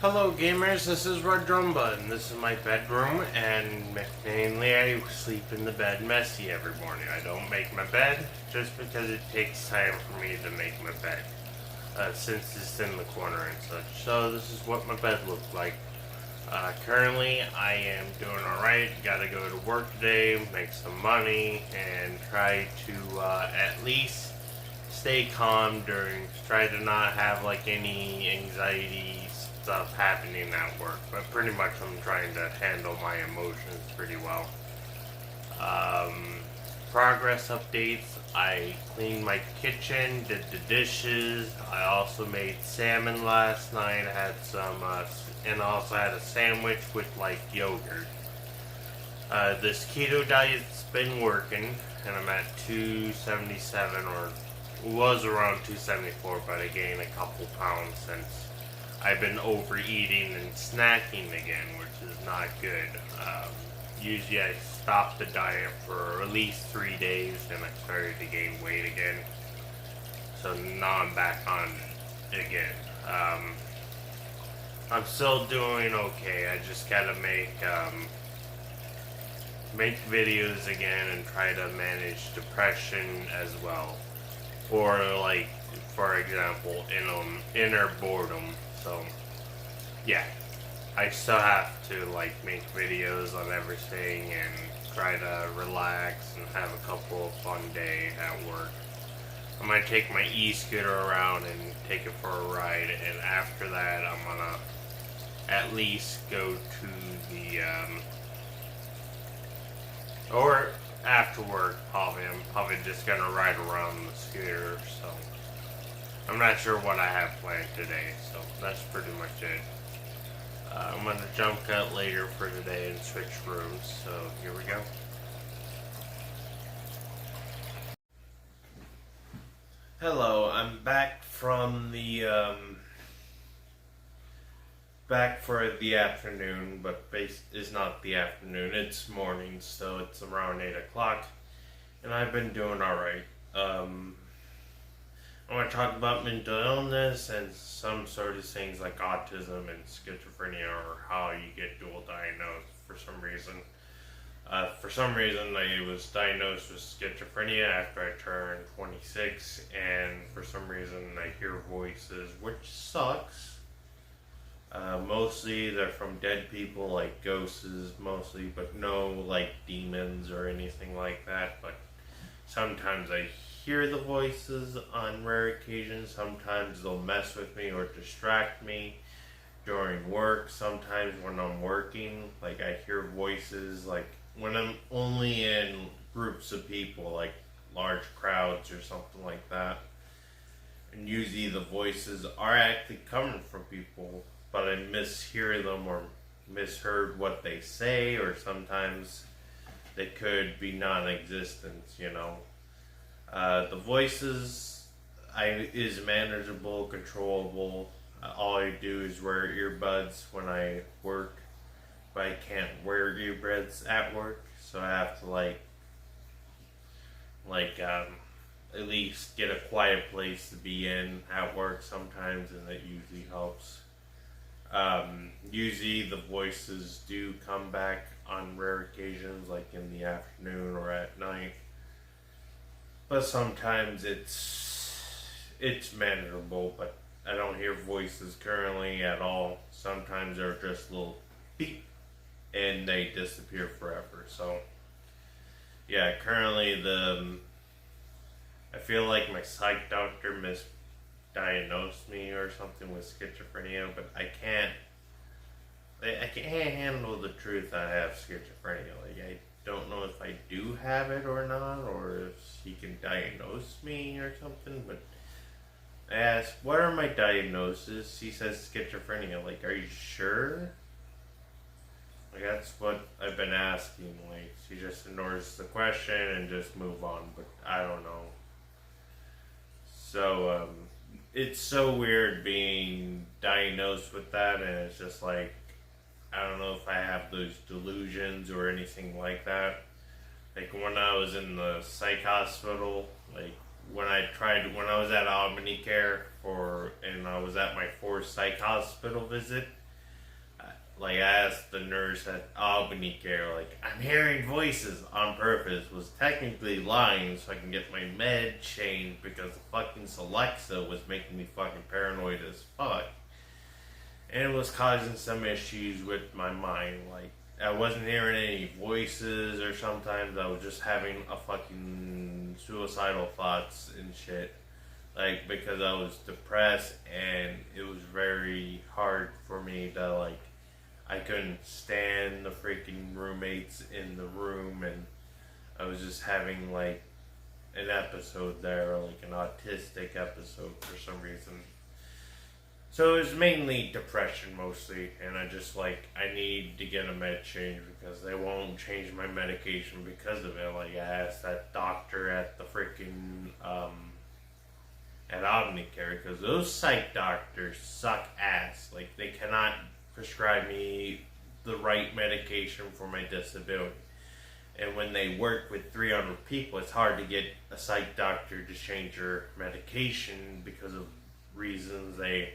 Hello gamers, this is Red Drumba, and this is my bedroom, and mainly I sleep in the bed messy every morning. I don't make my bed, just because it takes time for me to make my bed, since it's in the corner and such. So this is what my bed looks like. Currently, I am doing alright, gotta go to work today, make some money, and try to at least stay calm try to not have like any anxiety stuff happening at work, but pretty much I'm trying to handle my emotions pretty well. Um, Progress updates. I cleaned my kitchen, did the dishes. I also made salmon last night. I had some, and also had a sandwich with like yogurt. This keto diet's been working, and I'm at 277, or was around 274, but I gained a couple pounds since I've been overeating and snacking again, which is not good. Usually I stop the diet for at least 3 days and I started to gain weight again. So now I'm back on it again. I'm still doing okay. I just gotta make videos again and try to manage depression as well. Or like, for example, inner boredom. So yeah, I still have to like make videos on everything and try to relax and have a couple of fun days at work. I'm gonna take my e-scooter around and take it for a ride, and after that I'm gonna at least go to the or after work probably. I'm probably just gonna ride around the scooter, so I'm not sure what I have planned today, so that's pretty much it. I'm gonna jump cut later for today and switch rooms, so here we go. Hello, I'm back from the back for the afternoon, but it's not the afternoon, it's morning, so it's around 8 o'clock, and I've been doing alright. I want to talk about mental illness and some sort of things like autism and schizophrenia, or how you get dual diagnosed for some reason. I was diagnosed with schizophrenia after I turned 26, and for some reason, I hear voices, which sucks. Mostly they're from dead people, like ghosts, mostly, but no like demons or anything like that. But sometimes I hear the voices on rare occasions. Sometimes they'll mess with me or distract me during work. Sometimes when I'm working, like I hear voices, like when I'm only in groups of people, like large crowds or something like that. And usually the voices are actually coming from people, but I mishear them or misheard what they say, or sometimes they could be non-existent, you know. The voices is manageable, controllable. All I do is wear earbuds when I work, but I can't wear earbuds at work, so I have to at least get a quiet place to be in at work sometimes, and that usually helps. Usually the voices do come back on rare occasions, like in the afternoon or at night. But sometimes it's manageable, but I don't hear voices currently at all. Sometimes they're just little beep and they disappear forever. So yeah, currently I feel like my psych doctor misdiagnosed me or something with schizophrenia, but I can't handle the truth I have schizophrenia. Like I don't know if I do have it or not, or if he can diagnose me or something, but I asked, what are my diagnoses? He says schizophrenia. Like, are you sure? Like, that's what I've been asking. Like, she just ignores the question and just move on, but I don't know. So, it's so weird being diagnosed with that, and it's just like, I don't know if I have those delusions or anything like that. Like when I was in the psych hospital, like when I was at Albany Care and I was at my fourth psych hospital visit, like, I asked the nurse at Albany Care, like, I'm hearing voices on purpose, was technically lying so I can get my med changed because the fucking Alexa was making me fucking paranoid as fuck. And it was causing some issues with my mind, like, I wasn't hearing any voices, or sometimes I was just having a fucking suicidal thoughts and shit. Like, because I was depressed and it was very hard for me to, like, I couldn't stand the freaking roommates in the room, and I was just having, like, an episode there, like an autistic episode for some reason. So it was mainly depression mostly, and I just, like, I need to get a med change because they won't change my medication because of it. Like, I asked that doctor at the freaking, at Omnicare, because those psych doctors suck ass. Like, they cannot prescribe me the right medication for my disability. And when they work with 300 people, it's hard to get a psych doctor to change your medication because of reasons they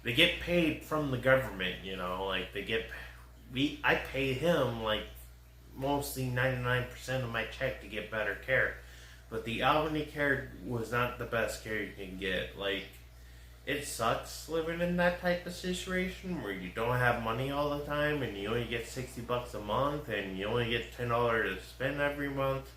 get paid from the government, you know, like I pay him like mostly 99% of my check to get better care. But the Albany care was not the best care you can get. Like, it sucks living in that type of situation where you don't have money all the time and you only get $60 a month and you only get $10 to spend every month.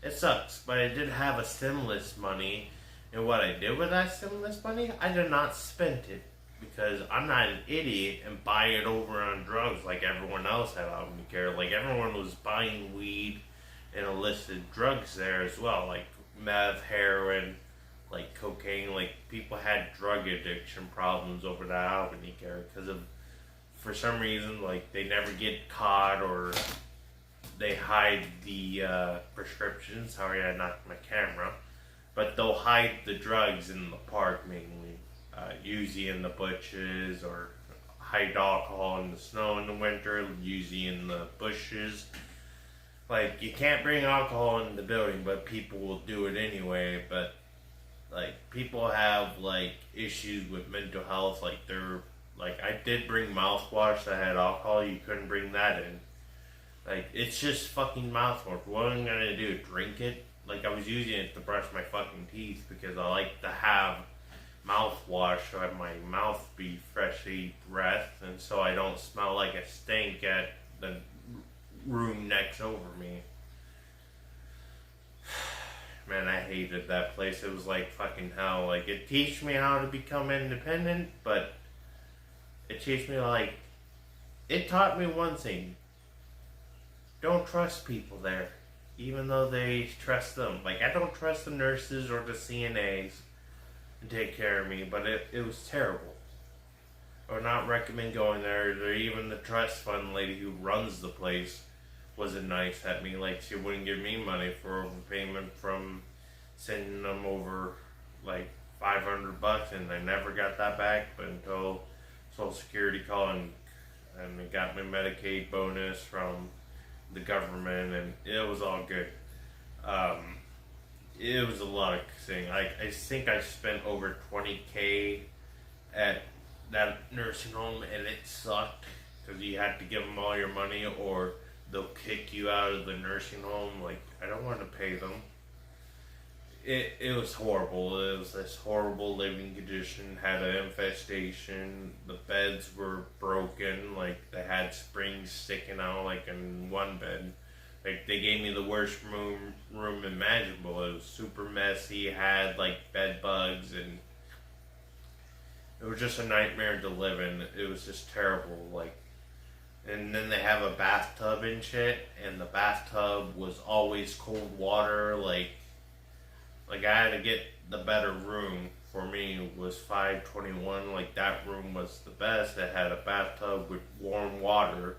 It sucks, but I did have a stimulus money, and what I did with that stimulus money, I did not spend it because I'm not an idiot and buy it over on drugs like everyone else had Obamacare. Like, everyone was buying weed and illicit drugs there as well, like meth, heroin, like cocaine. Like, people had drug addiction problems over that Albany care because of, for some reason, like, they never get caught, or they hide the prescriptions. Sorry, I knocked my camera. But they'll hide the drugs in the park mainly, usually in the bushes, or hide alcohol in the snow in the winter, usually in the bushes. Like, you can't bring alcohol in the building, but people will do it anyway. But, like, people have, like, issues with mental health. Like, I did bring mouthwash that had alcohol. You couldn't bring that in. Like, it's just fucking mouthwash. What am I gonna do? Drink it? Like, I was using it to brush my fucking teeth because I like to have mouthwash so my mouth be freshly breathed, and so I don't smell like a stink at the room next over me. Man, I hated that place. It was like fucking hell. Like, it teach me how to become independent, but it teach me, like, it taught me one thing. Don't trust people there, even though they trust them. Like, I don't trust the nurses or the CNAs to take care of me, but it was terrible. I would not recommend going there. Or even the trust fund lady who runs the place wasn't nice at me. Like, she wouldn't give me money for overpayment from sending them over like $500, and I never got that back. But until Social Security called and they got my Medicaid bonus from the government, and it was all good. It was a lot of things. I think I spent over $20K at that nursing home, and it sucked because you had to give them all your money or they'll kick you out of the nursing home. Like, I don't want to pay them. It was horrible. It was this horrible living condition. Had an infestation. The beds were broken. Like, they had springs sticking out, like, in one bed. Like, they gave me the worst room imaginable. It was super messy. Had, like, bed bugs, and it was just a nightmare to live in. It was just terrible. Like, and then they have a bathtub and shit, and the bathtub was always cold water. Like I had to get the better room. For me, was 521. Like, that room was the best. It had a bathtub with warm water,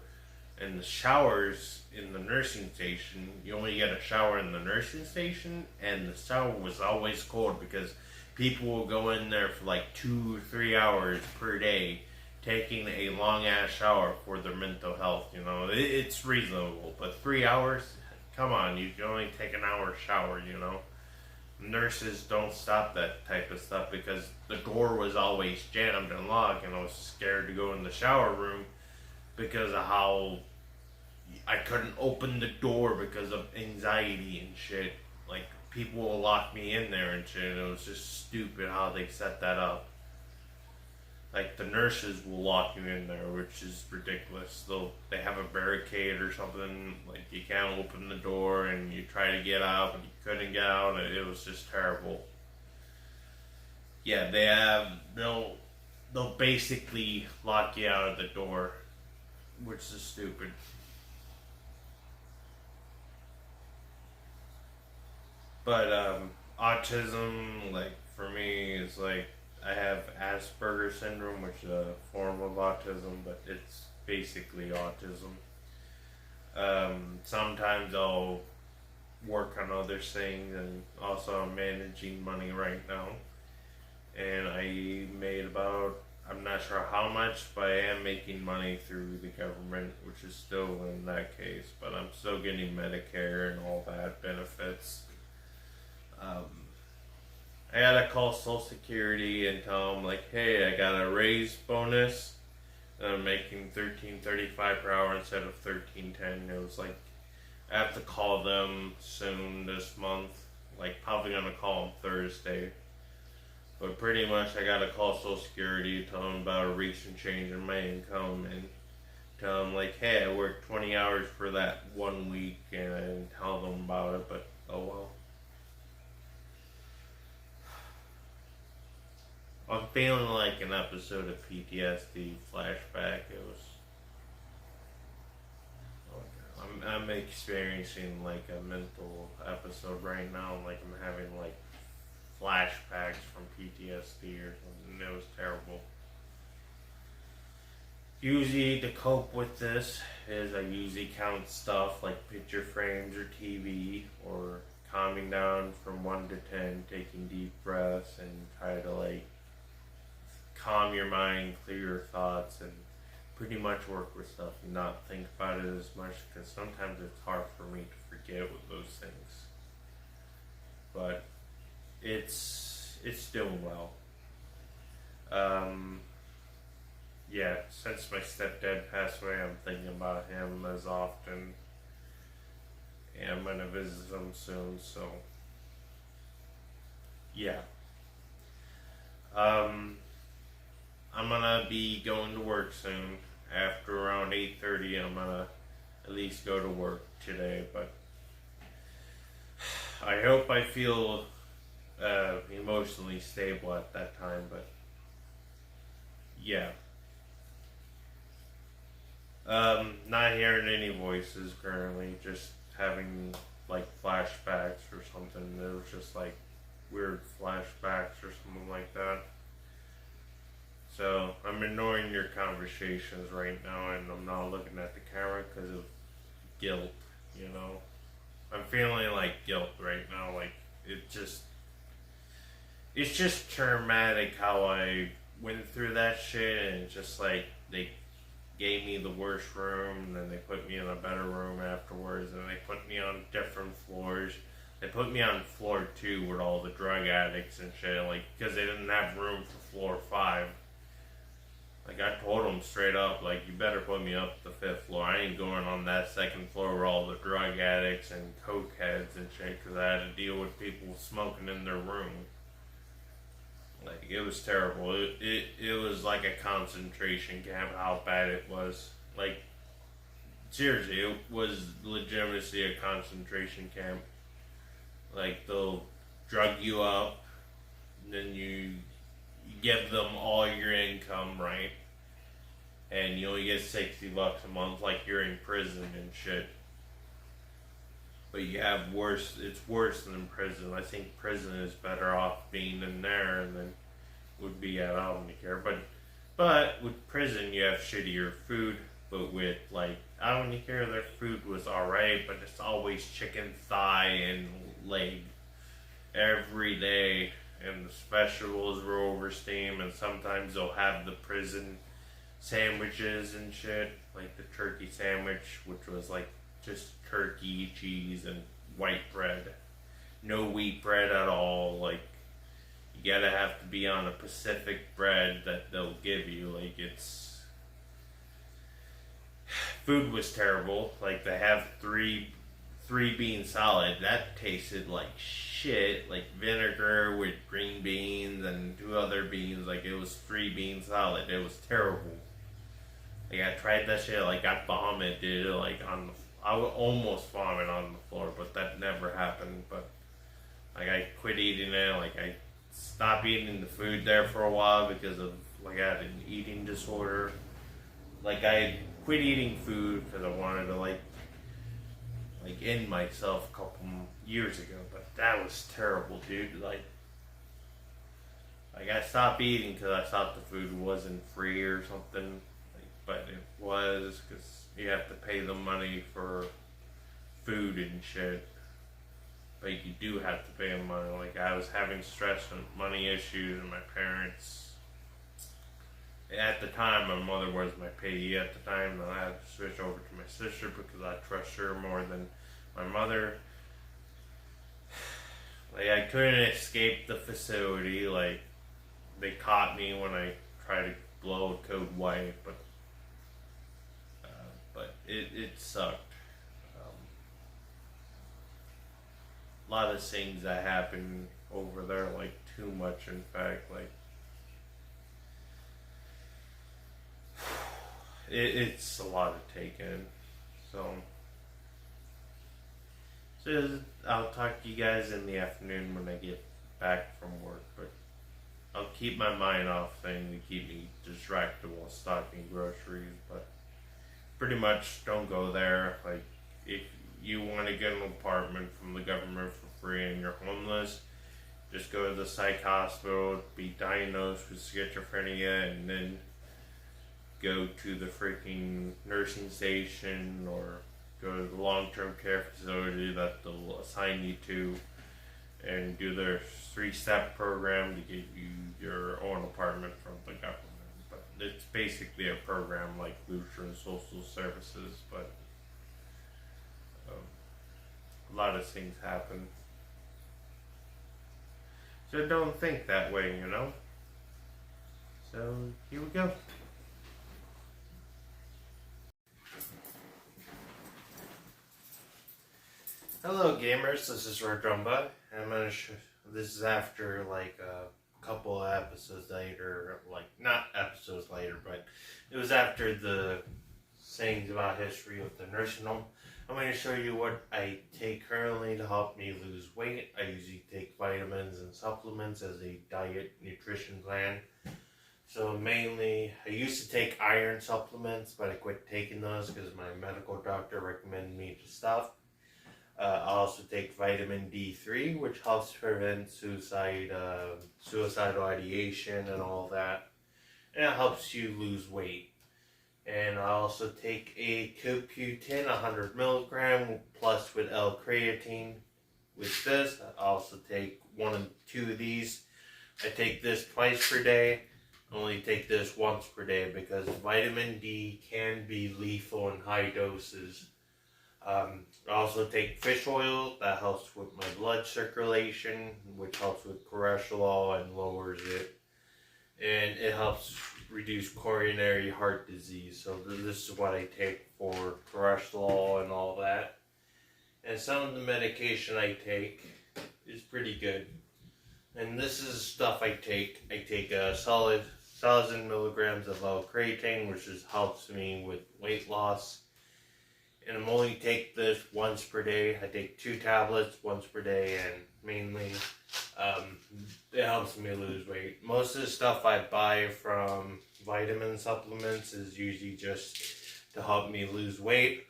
and the showers in the nursing station, you only get a shower in the nursing station, and the shower was always cold because people will go in there for like 2 or 3 hours per day taking a long ass shower for their mental health. You know, it's reasonable, but 3 hours, come on, you can only take an hour shower. You know, nurses don't stop that type of stuff because the door was always jammed and locked, and I was scared to go in the shower room because of how I couldn't open the door because of anxiety and shit. Like, people will lock me in there and shit. And it was just stupid how they set that up. Like, the nurses will lock you in there, which is ridiculous. They have a barricade or something. Like, you can't open the door, and you try to get out, and you couldn't get out. And it was just terrible. Yeah, they'll basically lock you out of the door, which is stupid. But autism, like, for me, is like, I have Asperger's syndrome, which is a form of autism, but it's basically autism. Sometimes I'll work on other things, and also I'm managing money right now. And I made about, I'm not sure how much, but I am making money through the government, which is still in that case, but I'm still getting Medicare and all that benefits. I gotta call Social Security and tell them, like, hey, I got a raise bonus, and I'm making $13.35 per hour instead of $13.10. It was like, I have to call them soon this month, like, probably gonna call them Thursday. But pretty much I gotta call Social Security, tell them about a recent change in my income, and tell them, like, hey, I worked 20 hours for that 1 week, and tell them about it, but oh well. I'm feeling like an episode of PTSD flashback. It was. Oh, I'm experiencing like a mental episode right now. Like, I'm having like flashbacks from PTSD or something. It was terrible. Usually, to cope with this is I usually count stuff like picture frames or TV, or calming down from 1 to 10, taking deep breaths, and try to like calm your mind, clear your thoughts, and pretty much work with stuff and not think about it as much, because sometimes it's hard for me to forget with those things. But it's doing well. Yeah, since my stepdad passed away, I'm thinking about him as often, and I'm gonna visit him soon, so yeah. I'm gonna be going to work soon. After around 8:30, I'm gonna at least go to work today, but I hope I feel emotionally stable at that time, but yeah. Not hearing any voices currently, just having like flashbacks or something. There was just like weird flashbacks or something like that. So I'm ignoring your conversations right now, and I'm not looking at the camera because of guilt, you know. I'm feeling like guilt right now, like it's just traumatic how I went through that shit, and it's just like they gave me the worst room, and then they put me in a better room afterwards, and they put me on different floors. They put me on floor 2 with all the drug addicts and shit, like, because they didn't have room for floor 5. Like, I told them straight up, like, you better put me up the 5th floor. I ain't going on that 2nd floor with all the drug addicts and coke heads and shit, because I had to deal with people smoking in their room. Like, it was terrible. It was like a concentration camp, how bad it was. Like, seriously, it was legitimately a concentration camp. Like, they'll drug you up, and then you give them all your income, right? And you only get $60 a month, like you're in prison and shit. But you have worse, it's worse than prison. I think prison is better off being in there and then would be at Omnicare. But with prison you have shittier food, but with like Omnicare their food was alright, but it's always chicken thigh and leg every day. And the specials were over steam, and sometimes they'll have the prison sandwiches and shit, like the turkey sandwich, which was like just turkey, cheese, and white bread. No wheat bread at all. Like, you gotta have to be on a Pacific bread that they'll give you. Like, food was terrible. Like they have three bean salad that tasted like shit, like vinegar with green beans and two other beans. Like it was three bean salad. It was terrible. Like I tried that shit. Like I vomited like on the. I would almost vomit on the floor, but that never happened. But like I quit eating it. Like I stopped eating the food there for a while because of like I had an eating disorder. Like I quit eating food because I wanted to like end myself a couple years ago. But that was terrible, dude. Like I stopped eating because I thought the food wasn't free or something. But it was because you have to pay the money for food and shit. But you do have to pay them money. Like I was having stress and money issues, and my parents. At the time, my mother was my payee at the time, and I had to switch over to my sister because I trust her more than my mother. Like I couldn't escape the facility. Like they caught me when I tried to blow a code white, but it sucked. A lot of things that happened over there, like too much. In fact, like it's a lot to take in. So I'll talk to you guys in the afternoon when I get back from work. But I'll keep my mind off things to keep me distracted while stocking groceries. But pretty much don't go there. Like if you want to get an apartment from the government for free and you're homeless, just go to the psych hospital, be diagnosed with schizophrenia, and then go to the freaking nursing station or go to the long-term care facility that they'll assign you to and do their 3-step program to get you your own apartment from the government. But it's basically a program like Lutheran Social Services, but a lot of things happen. So don't think that way, you know? So here we go. Hello gamers, this is Rodrumba, and I'm gonna this is after like a couple of episodes later, like not episodes later, but it was after the sayings about history of the nursing home. I'm going to show you what I take currently to help me lose weight. I usually take vitamins and supplements as a diet nutrition plan. So mainly, I used to take iron supplements, but I quit taking those because my medical doctor recommended me to stop. I also take vitamin D3, which helps prevent suicidal ideation and all that. And it helps you lose weight. And I also take a CoQ10, 100 milligram, plus with L-creatine. With this, I also take 1 and 2 of these. I take this twice per day. I only take this once per day because vitamin D can be lethal in high doses. I also take fish oil. That helps with my blood circulation, which helps with cholesterol and lowers it. And it helps reduce coronary heart disease. So this is what I take for cholesterol and all that. And some of the medication I take is pretty good. And this is stuff I take. I take a solid 1,000 milligrams of L-creatine, which helps me with weight loss. And I'm only take this once per day. I take 2 tablets once per day, and mainly it helps me lose weight. Most of the stuff I buy from vitamin supplements is usually just to help me lose weight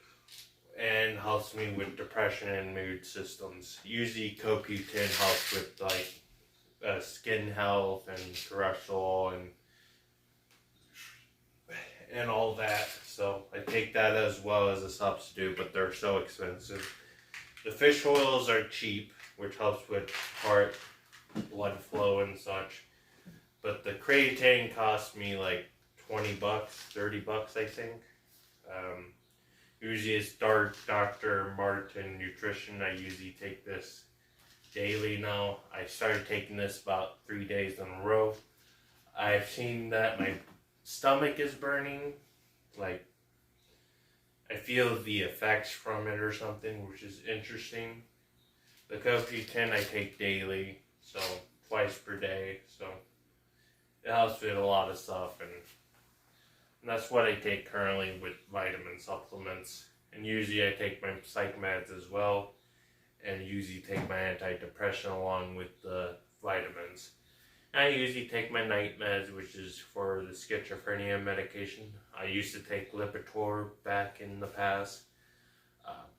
and helps me with depression and mood systems. Usually CoQ10 helps with like skin health and cholesterol and all that. So I take that as well as a substitute, but they're so expensive. The fish oils are cheap, which helps with heart, blood flow and such. But the creatine cost me like $20, $30 I think. Usually it's Dr. Martin Nutrition. I usually take this daily now. I started taking this about 3 days in a row. I've seen that my stomach is burning. Like I feel the effects from it or something, which is interesting. The CoQ10 I take daily, so twice per day, so it helps with a lot of stuff, and that's what I take currently with vitamin supplements. And usually I take my psych meds as well, and usually take my antidepressant along with the vitamins. I usually take my night meds, which is for the schizophrenia medication. I used to take Lipitor back in the past,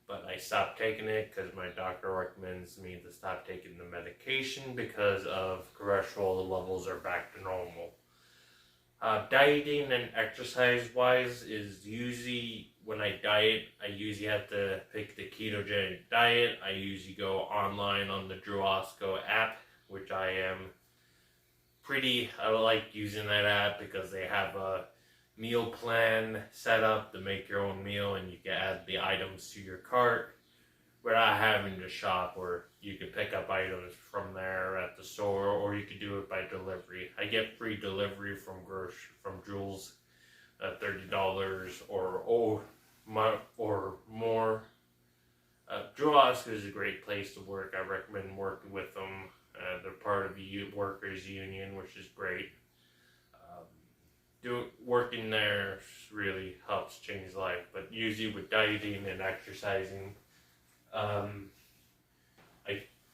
but I stopped taking it because my doctor recommends me to stop taking the medication because of cholesterol levels are back to normal. Dieting and exercise wise is usually when I diet, I usually have to pick the ketogenic diet. I usually go online on the Drew Osco app, which I like using that app because they have a meal plan set up to make your own meal, and you can add the items to your cart without having to shop, or you could pick up items from there at the store, or you could do it by delivery. I get free delivery from Jules at $30 or more. Drew Oscar is a great place to work. I recommend working with them. They're part of the workers union, which is great. Working there really helps change life. But usually with dieting and exercising,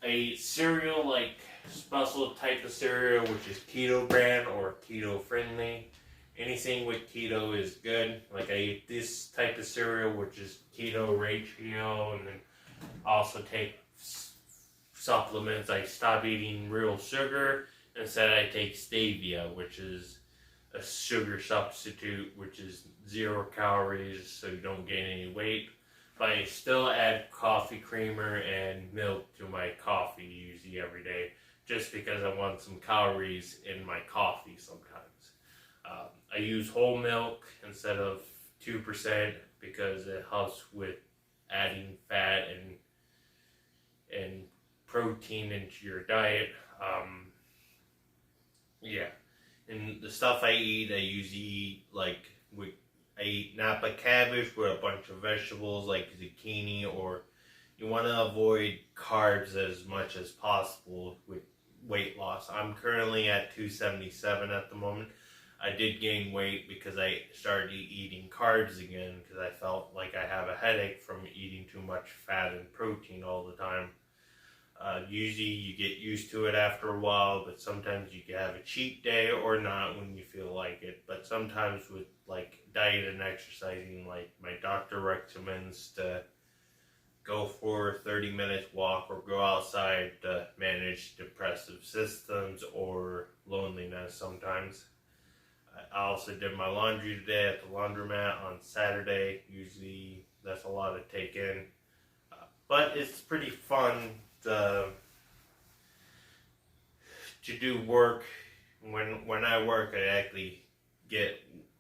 a cereal, like special type of cereal, which is keto brand or keto friendly. Anything with keto is good. Like I eat this type of cereal, which is keto ratio, and then also take supplements. I stop eating real sugar. Instead, I take stevia, which is a sugar substitute, which is 0 calories, so you don't gain any weight. But I still add coffee creamer and milk to my coffee usually every day, just because I want some calories in my coffee sometimes. I use whole milk instead of 2% because it helps with adding fat and protein into your diet. And the stuff I eat, I usually eat I eat Napa cabbage with a bunch of vegetables like zucchini, or you want to avoid carbs as much as possible with weight loss. I'm currently at 277 at the moment. I did gain weight because I started eating carbs again because I felt like I have a headache from eating too much fat and protein all the time. Usually you get used to it after a while, but sometimes you can have a cheat day or not when you feel like it. But sometimes with like diet and exercising, like my doctor recommends to go for a 30-minute walk or go outside to manage depressive symptoms or loneliness sometimes. I also did my laundry today at the laundromat on Saturday. Usually that's a lot to take in. But it's pretty fun to do work. When I work,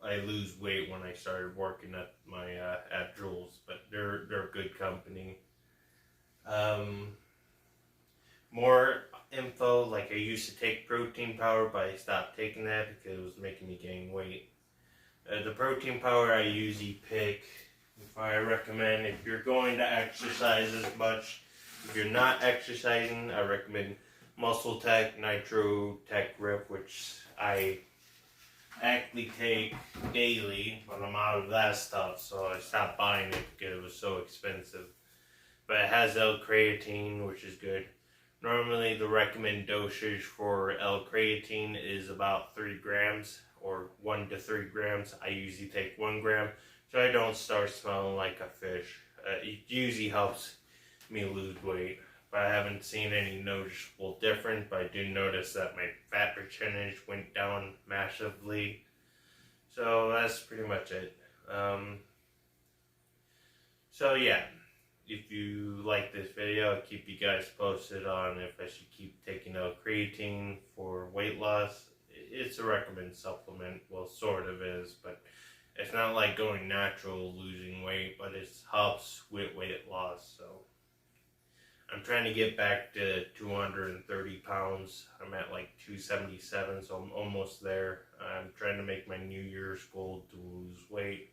I lose weight when I started working at my at Jules, but they're good company. More info, like I used to take protein powder, but I stopped taking that because it was making me gain weight. The protein powder I usually pick, if I recommend, if you're going to exercise as much. If you're not exercising, I recommend Muscle Tech, Nitro Tech Grip, which I actually take daily, but I'm out of that stuff, so I stopped buying it because it was so expensive. But it has L-creatine, which is good. Normally, the recommended dosage for L-creatine is about 3 grams, or 1 to 3 grams. I usually take 1 gram, so I don't start smelling like a fish. It usually helps me lose weight, but I haven't seen any noticeable difference. But I do notice that my fat percentage went down massively. So that's pretty much it. So yeah, if you like this video, I'll keep you guys posted on if I should keep taking L-creatine for weight loss. It's a recommended supplement, well, sort of is, but it's not like going natural losing weight, but it helps with weight loss. So I'm trying to get back to 230 pounds. I'm at like 277, so I'm almost there. I'm trying to make my New Year's goal to lose weight.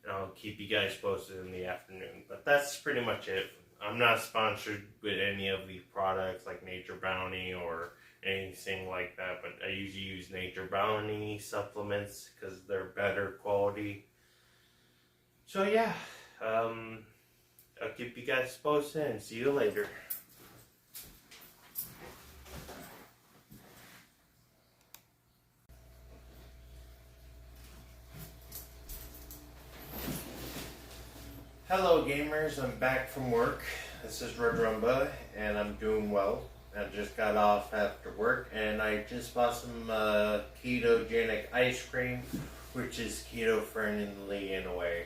And I'll keep you guys posted in the afternoon. But that's pretty much it. I'm not sponsored with any of these products like Nature Bounty or anything like that, but I usually use Nature Bounty supplements because they're better quality. So yeah, I'll keep you guys posted and see you later. Hello gamers, I'm back from work. This is Red Rumba and I'm doing well. I just got off after work and I just bought some ketogenic ice cream, which is keto friendly in a way.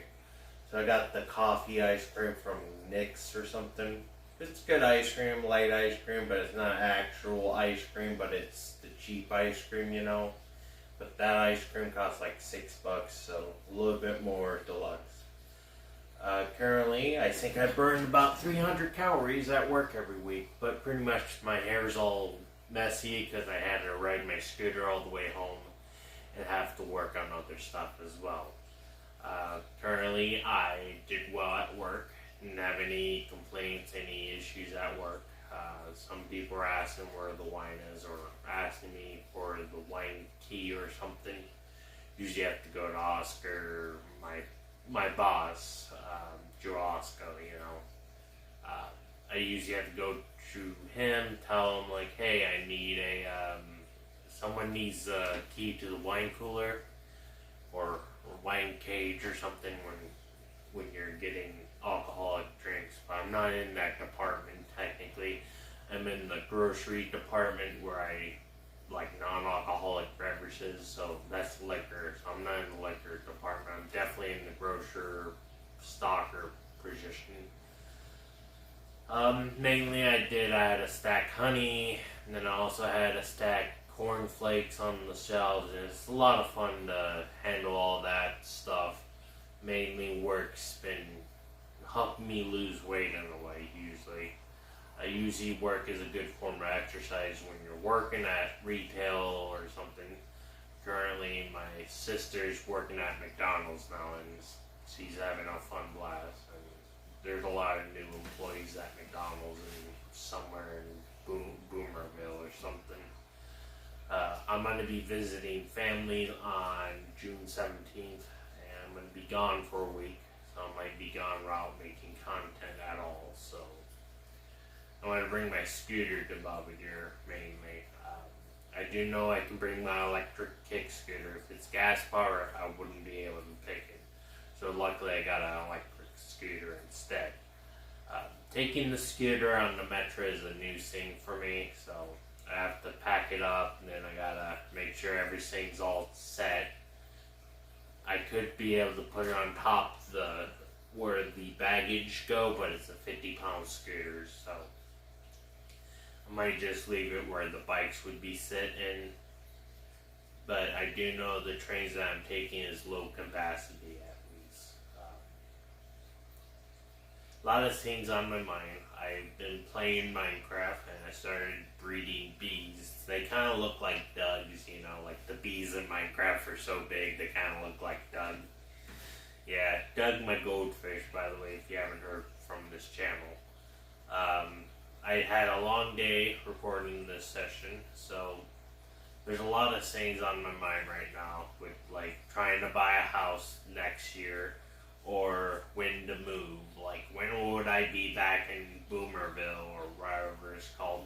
So I got the coffee ice cream from Nick's or something. It's good ice cream, light ice cream, but it's not actual ice cream, but it's the cheap ice cream, you know. But that ice cream costs like $6, so a little bit more deluxe. Currently, I think I burned about 300 calories at work every week, but pretty much my hair's all messy because I had to ride my scooter all the way home and have to work on other stuff as well. Currently, I did well at work. Didn't have any complaints, any issues at work. Some people are asking where the wine is or asking me for the wine key or something. Usually I have to go to Oscar, my boss, Joe Osco, you know. I usually have to go to him, tell him like, hey, I need someone needs a key to the wine cooler or wine cage or something when you're getting alcoholic drinks. But I'm not in that department technically. I'm in the grocery department where I like non-alcoholic beverages, so that's liquor. So I'm not in the liquor department. I'm definitely in the grocer stocker position. Mainly I had a stack honey, and then I also had a stack cornflakes on the shelves, and it's a lot of fun to handle all that stuff. Mainly work's been helping me lose weight in a way, usually. I usually work as a good form of exercise when you're working at retail or something. Currently, my sister's working at McDonald's now, and she's having a fun blast. And there's a lot of new employees at McDonald's and somewhere in Boomerville or something. I'm going to be visiting family on June 17th, and I'm going to be gone for a week. So I might be gone without making content at all. So I want to bring my scooter to Belvedere mainly. I do know I can bring my electric kick scooter. If it's gas power, I wouldn't be able to pick it. So luckily I got an electric scooter instead. Taking the scooter on the metro is a new thing for me, so I have to pack it up and then I gotta make sure everything's all set. I could be able to put it on top where the baggage go, but it's a 50-pound scooter, so I might just leave it where the bikes would be sitting. But I do know the trains that I'm taking is low capacity at least. A lot of things on my mind. I've been playing Minecraft and I started breeding bees. They kind of look like Dougs, you know, like the bees in Minecraft are so big they kind of look like Doug. Yeah, Doug my goldfish, by the way, if you haven't heard from this channel. I had a long day recording this session, so there's a lot of things on my mind right now with like trying to buy a house next year or when to move. Like when would I be back in Boomerville or wherever it's called,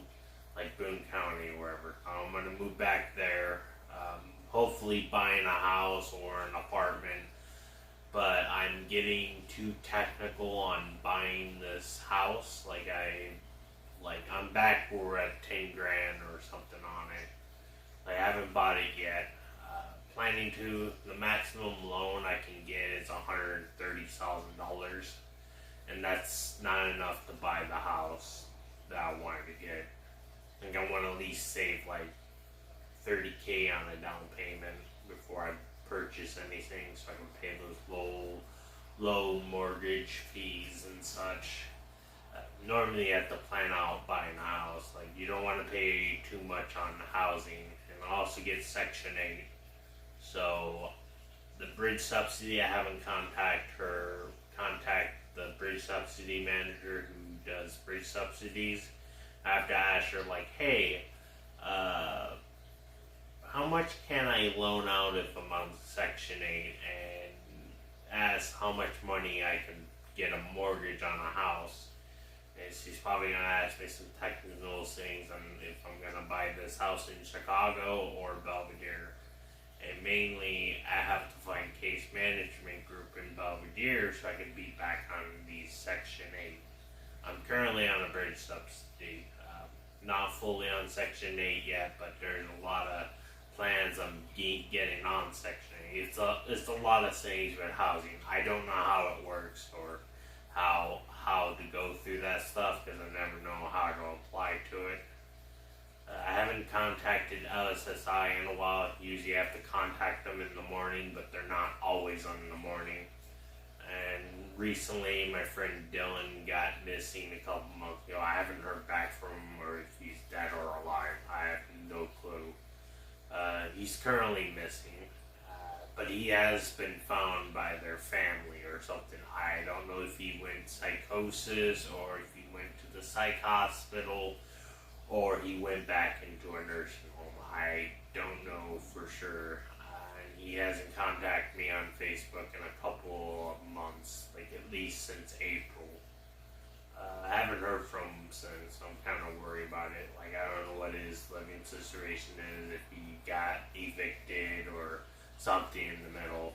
like Boone County or wherever. I'm going to move back there, hopefully buying a house or an apartment. But I'm getting too technical on buying this house. I'm back where we're at 10 grand or something on it. I haven't bought it yet. Planning to, the maximum loan I can get is $130,000. And that's not enough to buy the house that I wanted to get. I think I want to at least save like $30K on a down payment before I purchase anything, so I can pay those low mortgage fees and such. Normally you have to plan out buying a house. Like you don't want to pay too much on housing, and also get Section 8. So the bridge subsidy, I haven't contact the bridge subsidy manager who does bridge subsidies. I have to ask her, like, hey, how much can I loan out if I'm on Section 8, and ask how much money I can get a mortgage on a house. And she's probably going to ask me some technical things on if I'm going to buy this house in Chicago or Belvedere. And mainly, I have to find case management group in Belvedere so I can be back on the Section 8. I'm currently on a bridge subsidy. Not fully on Section 8 yet, but there's a lot of plans on getting on Section 8. It's a lot of things with housing. I don't know how it works or how to go through that stuff because I never know how to apply to it. I haven't contacted LSSI in a while. Usually I have to contact them in the morning, but they're not always on in the morning. And recently, my friend Dylan got missing a couple months ago. I haven't heard back from him or if he's dead or alive. I have no clue. He's currently missing, but he has been found by their family or something. I don't know if he went psychosis or if he went to the psych hospital or he went back into a nursing home. I don't know for sure. He hasn't contacted me on Facebook in a couple of months, like at least since April. I haven't heard from him since, so I'm kind of worried about it. Like, I don't know what his living situation is, if he got evicted or something in the middle.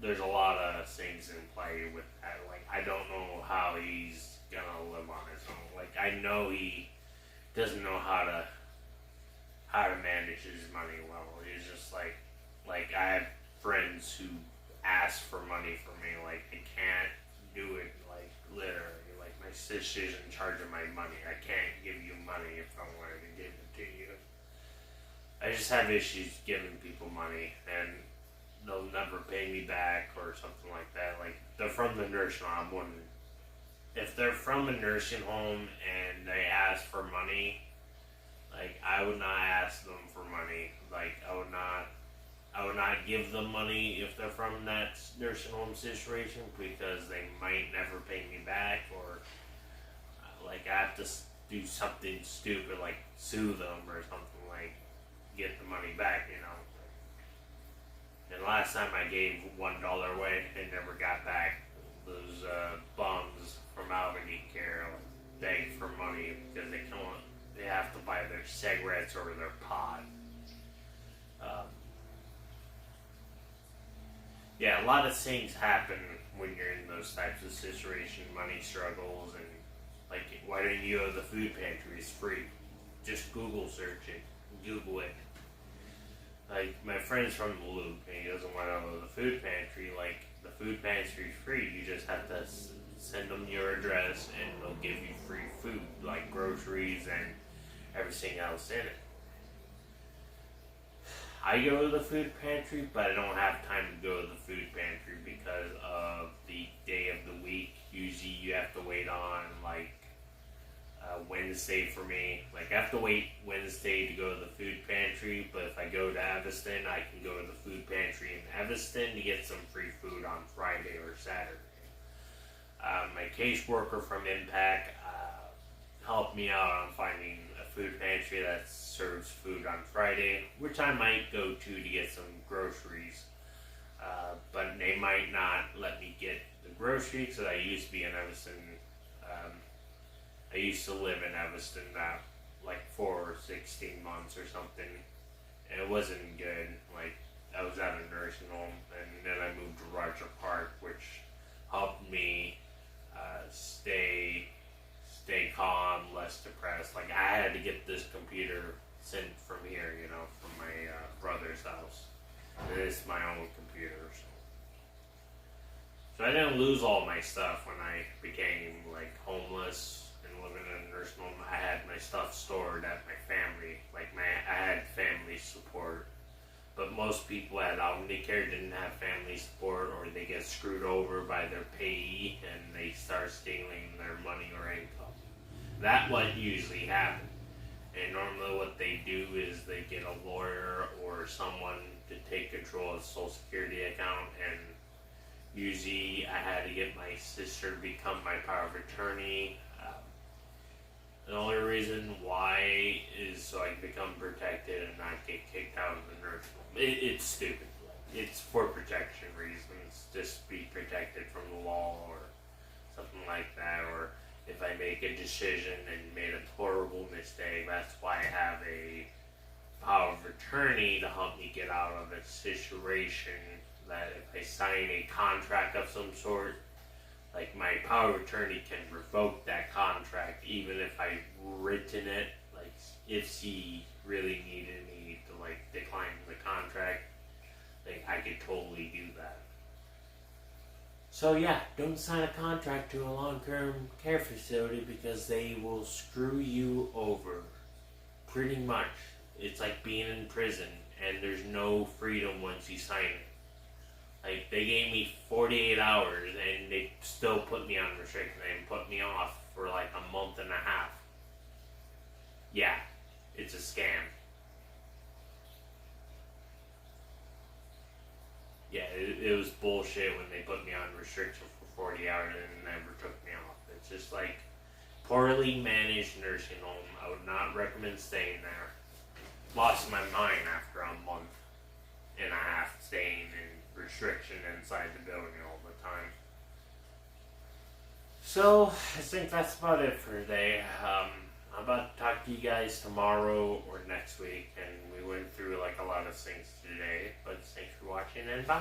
There's a lot of things in play with that. Like, I don't know how he's gonna live on his own. Like, I know he doesn't know how to manage his money well. He's just like I have friends who ask for money from me, like I can't do it, like literally, like my sister's in charge of my money. I can't give you money if I wanted to give it to you. I just have issues giving people money, and they'll never pay me back or something like that. Like, they're from the nursing home. I'm wondering if they're from a nursing home and they ask for money. Like, I would not ask them for money. Like, I would not give them money if they're from that nursing home situation because they might never pay me back, or like I have to do something stupid like sue them or something, like get the money back, you know. And last time I gave $1 away, they never got back. Those bums from Albany Care beg for money because they have to buy their cigarettes or their pot. Yeah, a lot of things happen when you're in those types of situations, money struggles, and like, why don't you go to the food pantry? It's free. Just Google search it. Google it. Like, my friend's from the Loop, and he doesn't want to go to the food pantry. Like, the food pantry's free. You just have to send them your address, and they'll give you free food, like groceries and everything else in it. I go to the food pantry, but I don't have time to go to the food pantry because of the day of the week. Usually you have to wait on, like, Wednesday for me. Like, I have to wait Wednesday to go to the food pantry, but if I go to Evanston, I can go to the food pantry in Evanston to get some free food on Friday or Saturday. My caseworker from Impact helped me out on finding a food pantry that serves food on Friday, which I might go to get some groceries. But they might not let me get the groceries because I used to be in Evanston. I used to live in Evanston like for 16 months or something. And it wasn't good. Like, I was at a nursing home, and then I moved to Roger Park, which helped me stay calm, less depressed. Like, I had to get this computer sent from here, you know, from my brother's house. And it's my own computer, so I didn't lose all my stuff when I became like homeless and living in a nursing home. I had my stuff stored at my family. Like, I had family support. But most people at Omnicare didn't have family support, or they get screwed over by their payee and they start stealing their money or income. That's what usually happened. And normally what they do is they get a lawyer or someone to take control of the Social Security account, and usually I had to get my sister to become my power of attorney. The only reason why is so I can become protected and not get kicked out of the nursing home. It's stupid. It's for protection reasons, just be protected from the law or something like that. Or if I make a decision and made a horrible mistake, that's why I have a power of attorney to help me get out of a situation. That if I sign a contract of some sort, like my power of attorney can revoke that contract even if I've written it. Like if she really needed me to like decline the contract, like I could totally do that. So yeah, don't sign a contract to a long-term care facility because they will screw you over. Pretty much. It's like being in prison and there's no freedom once you sign it. Like, they gave me 48 hours and they still put me on restriction and put me off for like a month and a half. Yeah, it's a scam. Yeah, it was bullshit when they put me on restriction for 40 hours and never took me off. It's just like poorly managed nursing home. I would not recommend staying there. Lost my mind after a month and a half staying in restriction inside the building all the time. So, I think that's about it for today. I'm about to talk to you guys tomorrow or next week, and we went through like a lot of things today, but thanks for watching and bye.